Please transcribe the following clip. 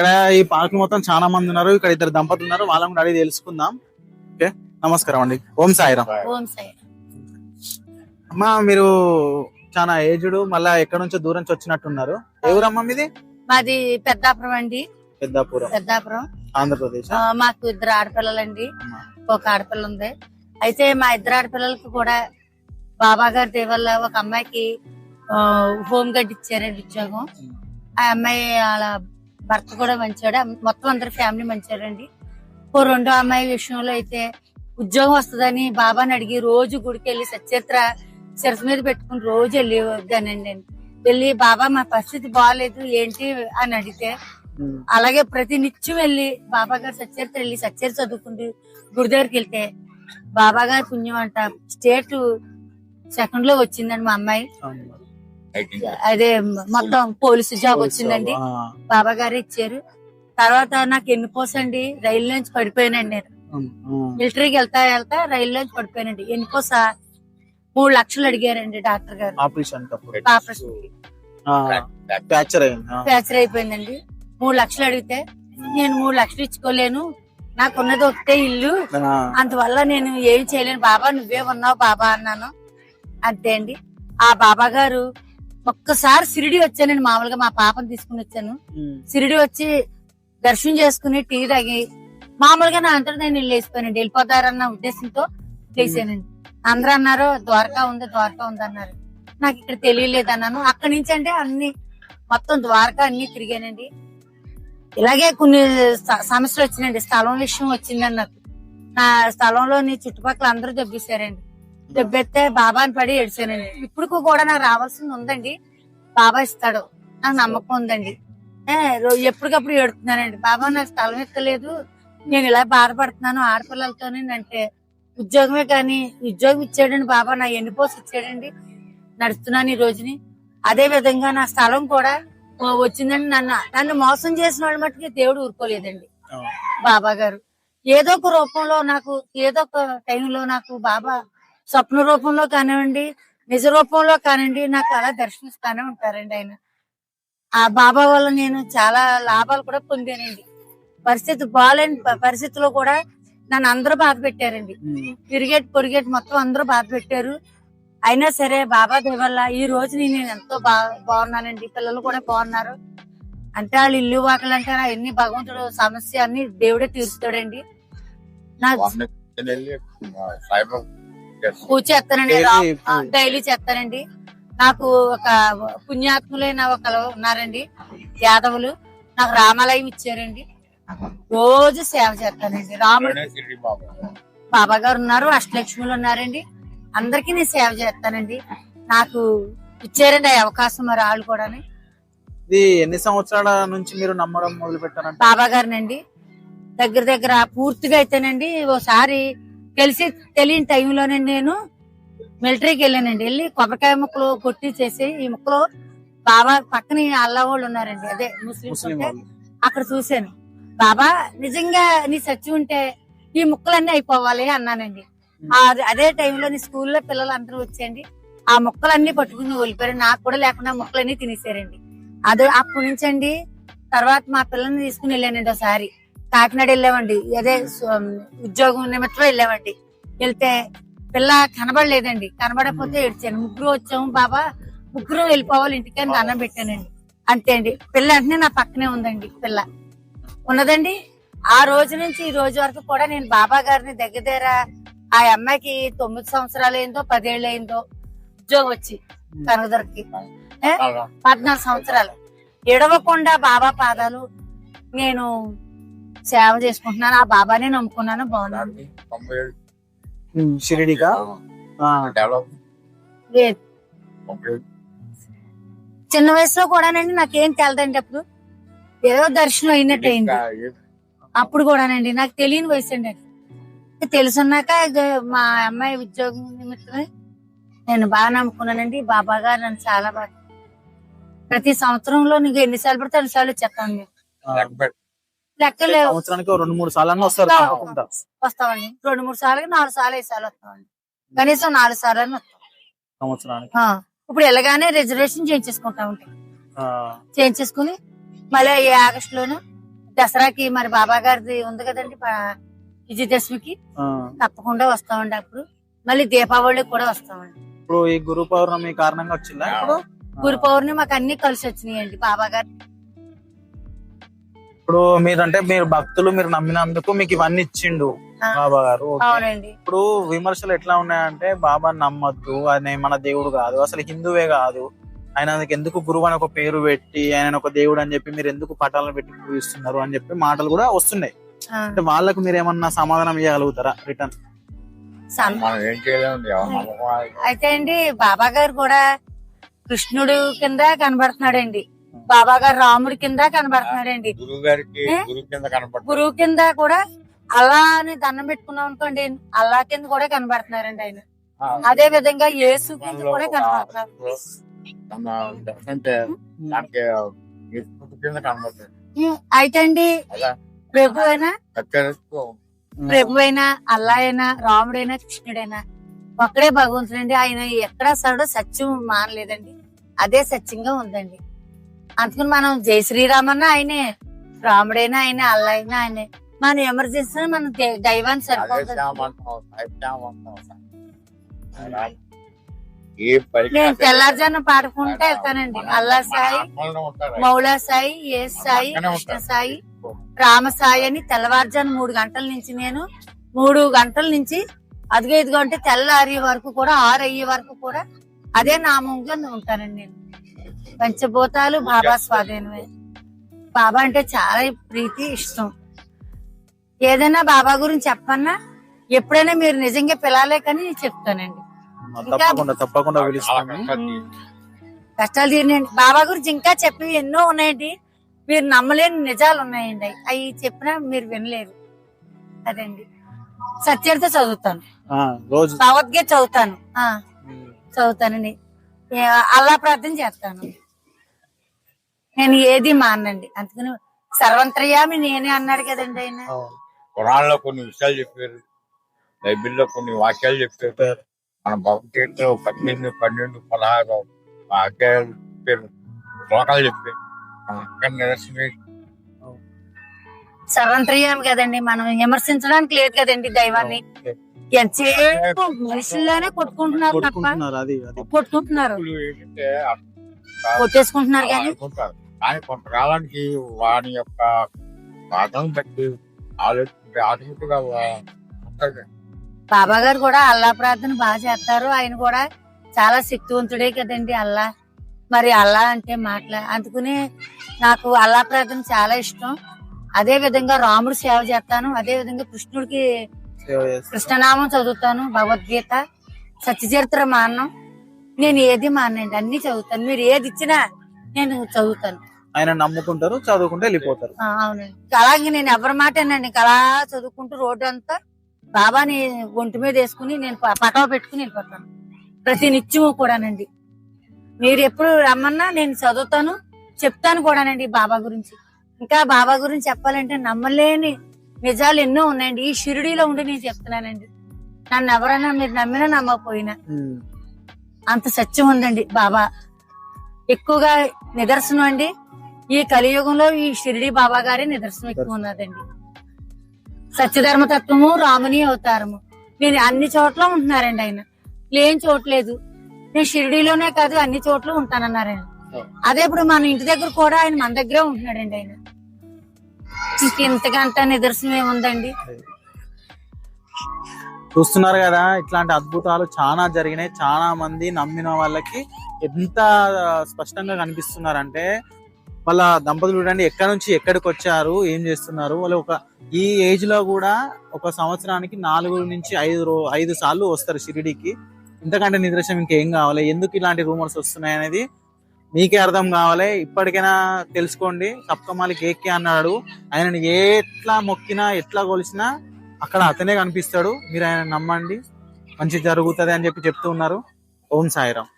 ఇక్కడ ఈ పార్క్ మొత్తం చాలా మంది ఉన్నారు. ఇక్కడ ఇద్దరు దంపతులు ఉన్నారు, వాళ్ళని కూడా అడిగి తెలుసుకుందాం. ఓకే, నమస్కారం అండి. ఓం సాయిరామ్. అమ్మా, మీరు చాలా ఏజ్డ్, మళ్ళా ఎక్కడ నుంచో దూరం నుంచి వచ్చినట్టున్నారు. ఎవరమ్మా మీది? మాది పెద్దాపురం అండి. పెద్దాపురం ఆంధ్రప్రదేశ్. మాకు ఇద్దరు ఆడపిల్లలండి, ఒక ఆడపిల్ల ఉంది. అయితే మా ఇద్దరు ఆడపిల్లలకి కూడా బాబా గారి దయ వల్ల ఒక అమ్మాయికి హోమ్ గార్డ్ ఇచ్చారండి ఉద్యోగం. ఆ అమ్మాయి వాళ్ళ భర్త కూడా మంచాడు, మొత్తం అందరు ఫ్యామిలీ మంచారండి. రెండో అమ్మాయి విషయంలో అయితే ఉద్యోగం వస్తుందని బాబాని అడిగి రోజు గుడికి వెళ్ళి సచరిత్ర శిరస మీద పెట్టుకుని రోజు వెళ్ళి వద్దానండి. వెళ్ళి బాబా మా పరిస్థితి బాగాలేదు ఏంటి అని అడిగితే, అలాగే ప్రతి నిత్యం వెళ్ళి బాబా గారు సచరిత్ర వెళ్ళి సచరిత్ర చదువుకుంటూ గుడి దగ్గరికి వెళ్తే బాబా గారి పుణ్యం అంట స్టేట్ సెకండ్ లో వచ్చిందండి మా అమ్మాయి. అదే మొత్తం పోలీసు జాబ్ వచ్చిందండి, బాబా గారు ఇచ్చారు. తర్వాత నాకు ఎన్ని పోసండి రైలు నుంచి పడిపోయానండి. నేను మిలిటరీకి వెళ్తా రైలు నుంచి పడిపోయానండి. ఎన్ని పోస 3 లక్షలు అడిగారండి డాక్టర్ గారు. ఆపరేషన్ ఫ్రాక్చర్ అయిపోయిందండి. 3 లక్షలు అడిగితే నేను 3 లక్షలు ఇచ్చుకోలేను, నాకున్నది ఒకటే ఇల్లు, అందువల్ల నేను ఏం చేయలేను బాబా, నువ్వే ఉన్నావు బాబా అన్నాను. అంతే అండి. ఆ బాబా గారు ఒక్కసారి సిరిడి వచ్చానండి, మామూలుగా మా పాపను తీసుకుని వచ్చాను. సిరిడి వచ్చి దర్శనం చేసుకుని టీ తాగి మామూలుగా నా అంతటా నేను లేచిపోయానండి. వెళ్ళిపోతారన్న ఉద్దేశంతో లేచానండి. అందరూ అన్నారు ద్వారకా ఉంది అన్నారు. నాకు ఇక్కడ తెలియలేదు అన్నాను. అక్కడి నుంచి అంటే అన్ని మొత్తం ద్వారకా అన్ని తిరిగానండి. ఇలాగే కొన్ని సమస్యలు వచ్చినాయండి. స్థలం విషయం వచ్చిందండి నాకు. నా స్థలంలోని చుట్టుపక్కల అందరూ దెబ్బేశారండి. దెబ్బెత్తే బాబాని పడి ఏడ్చానండి. ఇప్పుడు కూడా నాకు రావాల్సింది ఉందండి, బాబా ఇస్తాడు, నాకు నమ్మకం ఉందండి. ఎప్పటికప్పుడు ఏడుతున్నానండి, బాబా నాకు స్థలం ఎక్కలేదు, నేను ఇలా బాధపడుతున్నాను ఆడపిల్లలతోనే అంటే, ఉద్యోగమే కానీ ఉద్యోగం ఇచ్చాడండి బాబా, నా ఎన్నిపోసి ఇచ్చాడండి, నడుస్తున్నాను ఈ రోజుని. అదే విధంగా నా స్థలం కూడా వచ్చిందండి. నన్ను మోసం చేసిన వాళ్ళ మట్టుకి దేవుడు ఊరుకోలేదండి. బాబా గారు ఏదో ఒక రూపంలో నాకు, ఏదో ఒక టైంలో నాకు బాబా స్వప్న రూపంలో కానివ్వండి, నిజ రూపంలో కానివ్వండి, నాకు అలా దర్శనిస్తానే ఉంటారండి ఆయన. ఆ బాబా వల్ల నేను చాలా లాభాలు కూడా పొందానండి. పరిస్థితి బాగాలేని పరిస్థితిలో కూడా నన్ను అందరూ బాధ పెట్టారండి. పొరిగేట్ మొత్తం అందరూ బాధ పెట్టారు. అయినా సరే బాబా దయ వల్ల ఈ రోజు నేను ఎంతో బాగున్నానండి. పిల్లలు కూడా బాగున్నారు. అంటే వాళ్ళు ఇల్లు వాకలు అంటే ఎన్ని భగవంతుడు సమస్య అన్ని దేవుడే తీరుస్తాడండి. నాకు పూజ చేస్తానండి, డైలీ చేస్తానండి. నాకు ఒక పుణ్యాత్ములైన ఒకరు ఉన్నారండి, యాదవులు, నాకు రామాలయం ఇచ్చారండి. రోజు సేవ చేస్తానండి. రాముడు బాబా గారు ఉన్నారు, అష్టలక్ష్ములు ఉన్నారండి, అందరికీ నేను సేవ చేస్తానండి. నాకు ఇచ్చారండి ఆ అవకాశం. మరి వాళ్ళు కూడా. ఇది ఎన్ని సంవత్సరాల నుంచి మీరు నమ్మడం మొదలు పెట్టారంటే? బాబా గారినండి దగ్గర పూర్తిగా అయితేనండి. ఓసారి తెలియని టైంలోనండి నేను మిలిటరీకి వెళ్ళానండి. వెళ్ళి కొబ్బరికాయ ముక్కలు కొట్టి చేసి, ఈ ముక్కలు బాబా పక్కన అల్లా వాళ్ళు ఉన్నారండి, అదే ముస్లింస్ ఉంటే అక్కడ చూశాను. బాబా నిజంగా నీ సచ్చి ఉంటే ఈ ముక్కలన్నీ అయిపోవాలి అన్నానండి. అదే టైంలో నీ స్కూల్లో పిల్లలు అందరూ వచ్చేయండి, ఆ ముక్కలన్నీ పట్టుకుని వెళ్ళిపోయారు. నాకు కూడా లేకుండా ముక్కలన్నీ తినేసారండి. అదే అప్పటి నుంచి అండి. తర్వాత మా పిల్లల్ని తీసుకుని వెళ్ళానండి. ఒకసారి కాకినాడ వెళ్ళామండి, అదే ఉద్యోగం నిమిత్తం వెళ్ళామండి. వెళ్తే పిల్ల కనబడలేదండి. కనబడకపోతే ఏడ్చాను. ముగ్గురు వచ్చాము బాబా, ముగ్గురు వెళ్ళిపోవాలి ఇంటికి అని దండం పెట్టానండి. అంతే అండి. పిల్ల అంటే నా పక్కనే ఉందండి, పిల్ల ఉన్నదండి. ఆ రోజు నుంచి ఈ రోజు వరకు కూడా నేను బాబా గారిని దగ్గర ఆ అమ్మాయికి 9 సంవత్సరాలు అయిందో 10 ఏళ్ళు అయిందో ఉద్యోగం వచ్చి కనకదుర్గకి 14 సంవత్సరాలు ఎడవకుండా బాబా పాదాలు నేను సేవ చేసుకుంటున్నాను. ఆ బాబానే నమ్ముకున్నాను. బాగున్నాను. చిన్న వయసులో కూడానండి నాకేం తెలదండి. అప్పుడు ఏదో దర్శనం అయినట్టు అయింది. అప్పుడు కూడానండి నాకు తెలియని వయసు అండి. తెలుసున్నాక మా అమ్మాయి ఉద్యోగం నిమిత్తమే నేను బాగా నమ్ముకున్నానండి. బాబా గారు నన్ను చాలా బాగా ప్రతి సంవత్సరంలో నీకు ఎన్నిసార్లు పడితే అన్నిసార్లు చెప్తాను. లెక్కలేవు. సంవత్సరానికి 2-3 సార్లు వస్తామండి. 2-3 సార్లు 4 సార్లు 5 సార్లు వస్తామండి. కనీసం 4 సార్లు సంవత్సరానికి. ఇప్పుడు ఎలాగానే రిజర్వేషన్ చేయించేసుకుంటా ఉంటాం. చేయించేసుకుని మళ్ళీ ఈ ఆగస్టు లోను దసరాకి మరి బాబా గారిది ఉంది కదండి విజయదశమికి తప్పకుండా వస్తామండి. అప్పుడు మళ్ళీ దీపావళికి కూడా వస్తామండి. ఇప్పుడు ఈ గురు పౌర్ణమి కారణంగా వచ్చిందా? ఇప్పుడు గురు పౌర్ణమి మాకు అన్ని కలిసి వచ్చినాయండి బాబా గారు. ఇప్పుడు మీరు భక్తులు, మీరు నమ్మినందుకు మీకు ఇవన్నీ ఇచ్చిండు బాబా గారు. అవునండి. ఇప్పుడు విమర్శలు ఎట్లా ఉన్నాయంటే బాబా నమ్మద్దు, ఆయన మన దేవుడు కాదు, అసలు హిందువే కాదు, ఆయన ఎందుకు గురువు అని ఒక పేరు పెట్టి ఆయన ఒక దేవుడు అని చెప్పి మీరు ఎందుకు పటాలను పెట్టి పూజిస్తున్నారు అని చెప్పి మాటలు కూడా వస్తున్నాయి. అంటే వాళ్ళకు మీరు ఏమన్నా సమాధానం ఇవ్వగలుగుతారా రిటర్న్? అయితే అండి బాబా గారు కూడా కృష్ణుడు కింద కనబడుతున్నాడండి, బాబా గారు రాముడి కింద కనబడుతున్నాడండి, గురువు కింద కూడా అల్లా అని దండం పెట్టుకున్నాం అనుకోండి అల్లా కింద కూడా కనబడుతున్నారండి ఆయన. అదే విధంగా యేసు కింద కూడా కనబడుతున్నారు. అయితే అండి ప్రభు అయినా అల్లా అయినా రాముడైనా కృష్ణుడైనా ఒక్కడే భగవంతుడండి. ఆయన ఎక్కడ సడు సత్యం మానలేదండి, అదే సత్యంగా ఉందండి. అందుకని మనం జై శ్రీరామన్న ఆయనే, రాముడైనా ఆయనే, అల్లా అయినా ఆయనే. మనం ఎమర్జెన్సీ మన దైవాన్ని సరిపోతుంది. నేను తెల్లారుజాన పాడుకుంటే వెళ్తానండి. అల్లా సాయి, మౌలా సాయి, ఏ సాయి, కృష్ణ సాయి, రామ సాయి అని తెల్లవారుజాన 3 గంటల నుంచి నేను 3 గంటల నుంచి అదిగో ఇదిగో అంటే తెల్లారి వరకు కూడా 6 అయ్యే వరకు కూడా అదే నామంగా ఉంటానండి. నేను పంచభూతాలు బాబా స్వాధీనమే. బాబా అంటే చాలా ప్రీతి, ఇష్టం. ఏదైనా బాబా గురించి చెప్పన్నా ఎప్పుడైనా మీరు నిజంగా పిలాలే కానీ చెప్తానండి. తప్పకుండా కష్టాలు తీరినండి. బాబా గురించి ఇంకా చెప్పి ఎన్నో ఉన్నాయండి, మీరు నమ్మలేని నిజాలు ఉన్నాయండి. అవి చెప్పినా మీరు వినలేరు. అదండి సత్యత చదువుతాను, భగవద్గీత చదువుతానండి, అల్లా ప్రార్థన చేస్తాను. నేను ఏది మానండి. అందుకని సర్వంతర్యామి నేనే అన్నాడు కదండి ఆయన. పురాణంలో కొన్ని విషయాలు చెప్పారు, బైబిల్లో కొన్ని వాక్యాలు చెప్పారు, మన భగవద్గీతలో 18, 12, 16 వాక్యాలు చెప్పారు, శ్లోకాలు చెప్పారు. సర్వంతర్యామి కదండి, మనం విమర్శించడానికి లేదు కదండి దైవాన్ని. ఎంతసేపు మనుషుల్లోనే కొట్టుకుంటున్నారు తప్ప కొట్టుకుంటున్నారు, కొట్టేసుకుంటున్నారు. కానీ కొంతకాలానికి వాని యొక్క బాధను బట్టి ఆలోచించుగా బాబా గారు కూడా అల్లా ప్రార్థన బాగా చేస్తారు. ఆయన కూడా చాలా శక్తివంతుడే కదండి అల్లా. మరి అల్లా అంటే అందుకుని నాకు అల్లా ప్రార్థన చాలా ఇష్టం. అదే విధంగా రాముడు సేవ చేస్తాను, అదే విధంగా కృష్ణుడికి కృష్ణనామం చదువుతాను, భగవద్గీత, సత్యచరిత్ర మానం. నేను ఏది మానండి, అన్ని చదువుతాను. మీరు ఏది ఇచ్చినా నేను చదువుతాను. ఆయన నమ్ముకుంటారు, చదువుకుంటూ వెళ్ళిపోతారు. అవునండి. అలాగే నేను ఎవరి మాటేనండి, అలా చదువుకుంటూ రోడ్డు అంతా బాబాని ఒంటి మీద వేసుకుని నేను పటవ పెట్టుకుని వెళ్ళిపోతాను ప్రతి నిత్యము కూడానండి. మీరు ఎప్పుడు రమ్మన్నా నేను చదువుతాను, చెప్తాను కూడానండి బాబా గురించి. ఇంకా బాబా గురించి చెప్పాలంటే నమ్మలేని నిజాలు ఎన్నో ఉన్నాయండి. ఈ షిరిడీలో ఉండి నేను చెప్తున్నానండి. నన్ను ఎవరైనా మీరు నమ్మినా నమ్మకపోయినా అంత సత్యం ఉందండి బాబా. ఎక్కువగా నిదర్శనం అండి ఈ కలియుగంలో ఈ షిరిడి బాబా గారి నిదర్శనం ఎక్కువ ఉన్నదండి. సత్యధర్మతత్వము, రాముని అవతారము. నేను అన్ని చోట్ల ఉంటున్నారండి ఆయన, లేని చోట్లేదు. నేను షిరిడీలోనే కాదు అన్ని చోట్ల ఉంటానన్నారండి. అదే ఇప్పుడు మన ఇంటి దగ్గర కూడా ఆయన మన దగ్గరే ఉంటున్నాడండి ఆయన. ఇంతకంత నిదర్శనం ఏముందండి. చూస్తున్నారు కదా, ఇట్లాంటి అద్భుతాలు చాలా జరిగినాయి. చాలా మంది నమ్మిన వాళ్ళకి ఎంత స్పష్టంగా కనిపిస్తున్నారంటే వాళ్ళ దంపతులు చూడండి ఎక్కడి నుంచి ఎక్కడికి వచ్చారు, ఏం చేస్తున్నారు. వాళ్ళు ఈ ఏజ్ లో కూడా ఒక సంవత్సరానికి 4 నుంచి 5 సార్లు వస్తారు షిరిడీకి. ఇంతకంటే నిదర్శనం ఇంకేం కావాలి? ఎందుకు ఇలాంటి రూమర్స్ వస్తున్నాయి అనేది మీకే అర్థం కావాలి. ఇప్పటికైనా తెలుసుకోండి. సప్తమాలిక్ ఏకే అన్నాడు. ఆయనని ఎట్లా మొక్కినా ఎట్లా కొలిసినా అక్కడ అతనే కనిపిస్తాడు. మీరు ఆయన నమ్మండి, మంచి జరుగుతుంది అని చెప్తూ ఉన్నారు. ఓం సాయిరాం.